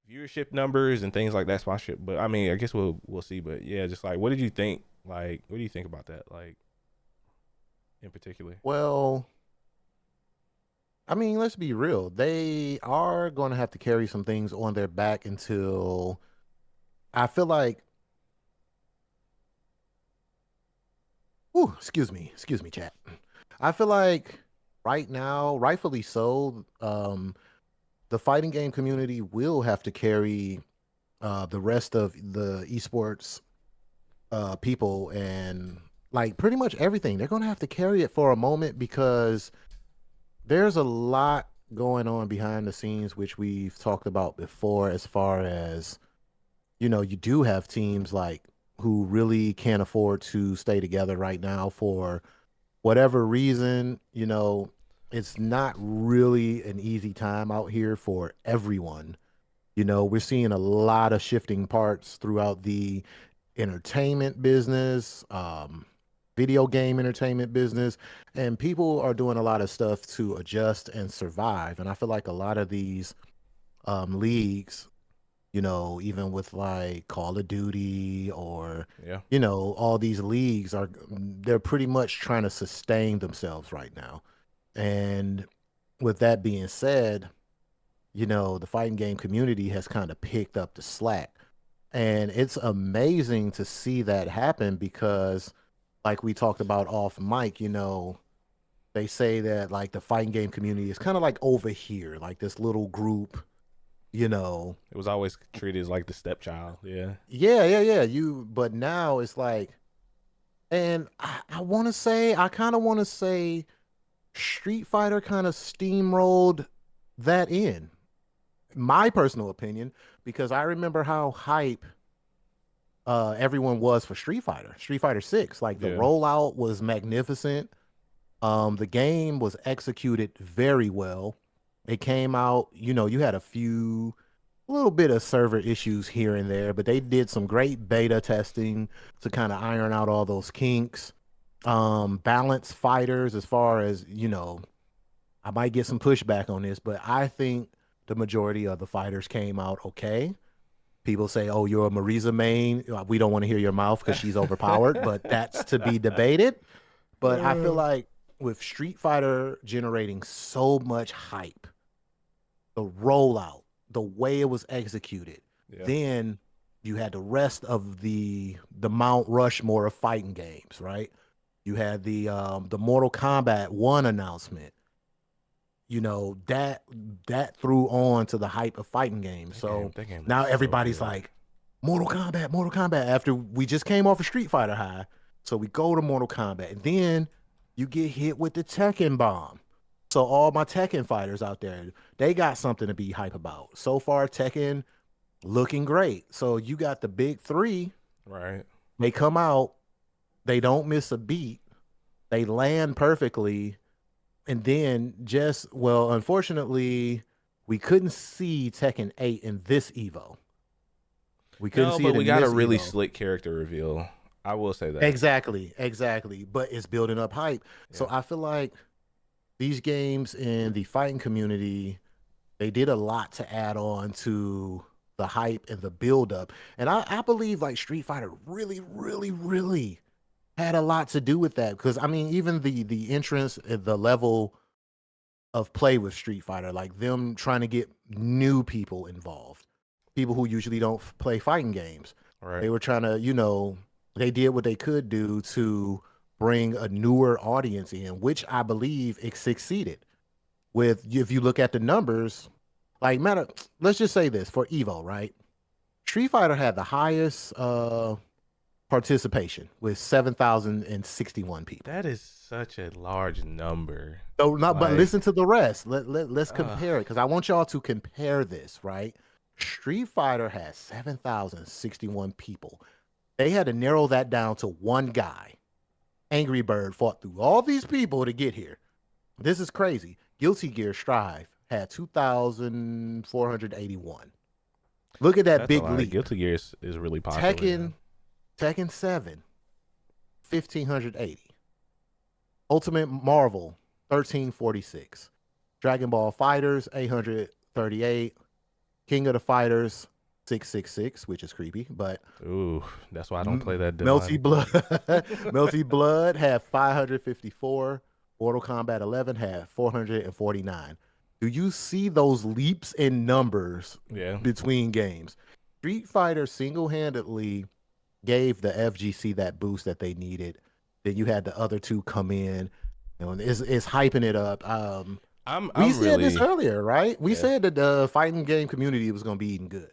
viewership numbers and things like that, sponsorship. But I mean, I guess we'll see. But yeah, just like, what did you think? Like, what do you think about that? Like, in particular? Well, I mean, let's be real. They are going to have to carry some things on their back until I feel like, ooh, excuse me, chat. I feel like right now, rightfully so, the fighting game community will have to carry the rest of the esports people and like pretty much everything. They're going to have to carry it for a moment because there's a lot going on behind the scenes, which we've talked about before, as far as, you do have teams like who really can't afford to stay together right now for whatever reason. It's not really an easy time out here for everyone. We're seeing a lot of shifting parts throughout the entertainment business, video game entertainment business, and people are doing a lot of stuff to adjust and survive. And I feel like a lot of these leagues, even with like Call of Duty or, Yeah. all these leagues they're pretty much trying to sustain themselves right now. And with that being said, the fighting game community has kind of picked up the slack. And it's amazing to see that happen because, like we talked about off mic, they say that like the fighting game community is kind of like over here, like this little group, you know. It was always treated as like the stepchild. Yeah. Yeah, yeah, yeah. But now it's like, and I want to say, I kind of want to say Street Fighter kind of steamrolled that in my personal opinion, because I remember how hype everyone was for Street Fighter 6. Like the Yeah. rollout was magnificent. The game was executed very well. It came out, you had a little bit of server issues here and there, but they did some great beta testing to kind of iron out all those kinks. Balance fighters, as far as, I might get some pushback on this, but I think the majority of the fighters came out okay. People say, "Oh, you're a Marisa main. We don't want to hear your mouth because she's overpowered," but that's to be debated. But I feel Uh, like with Street Fighter generating so much hype, the rollout, the way it was executed, yeah. then you had the rest of the Mount Rushmore of fighting games, right? You had the Mortal Kombat 1 announcement. That threw on to the hype of fighting games. So That game now looks so everybody's good. like, Mortal Kombat, Mortal Kombat, after we just came off a Street Fighter high. So we go to Mortal Kombat. And then you get hit with the Tekken bomb. So all my Tekken fighters out there, they got something to be hype about. So far, Tekken looking great. So you got the big three. Right. They come out, they don't miss a beat, they land perfectly, and then just, well, unfortunately, we couldn't see Tekken 8 in this Evo. We couldn't No, see but it we in got a this really Evo. slick character reveal. I will say that. Exactly, exactly. But it's building up hype. So Yeah. I feel like these games in the fighting community, they did a lot to add on to the hype and the build up. And I believe like Street Fighter really, really, really had a lot to do with that. Because I mean, even the entrance, the level of play with Street Fighter, like them trying to get new people involved, people who usually don't play fighting games. Right. They were trying to, they did what they could do to bring a newer audience in, which I believe it succeeded with. If you look at the numbers, like matter, let's just say this for Evo, right? Street Fighter had the highest participation with 7,061 people. That is such a large number. So not, but Like, listen to the rest. Let's uh, compare it because I want y'all to compare this, right? Street Fighter has 7,061 people. They had to narrow that down to one guy. Angry Bird fought through all these people to get here. This is crazy. Guilty Gear Strive had 2,481. Look at that that's a big lot. leap. Guilty Gear is really popular. Yeah. Tekken, Tekken 7, 1,580. Ultimate Marvel, 1346. Dragon Ball Fighters, 838. King of the Fighters 666, which is creepy, but Ooh, that's why I don't play that Melty demonic Blood one. Melty Blood had 554. Mortal Kombat 11 had 449. Do you see those leaps in numbers Yeah. between games? Street Fighter single-handedly gave the FGC that boost that they needed. Then you had the other two come in, and it's hyping it up. We I'm said this really earlier, right? We yeah. said that the fighting game community was going to be eating good.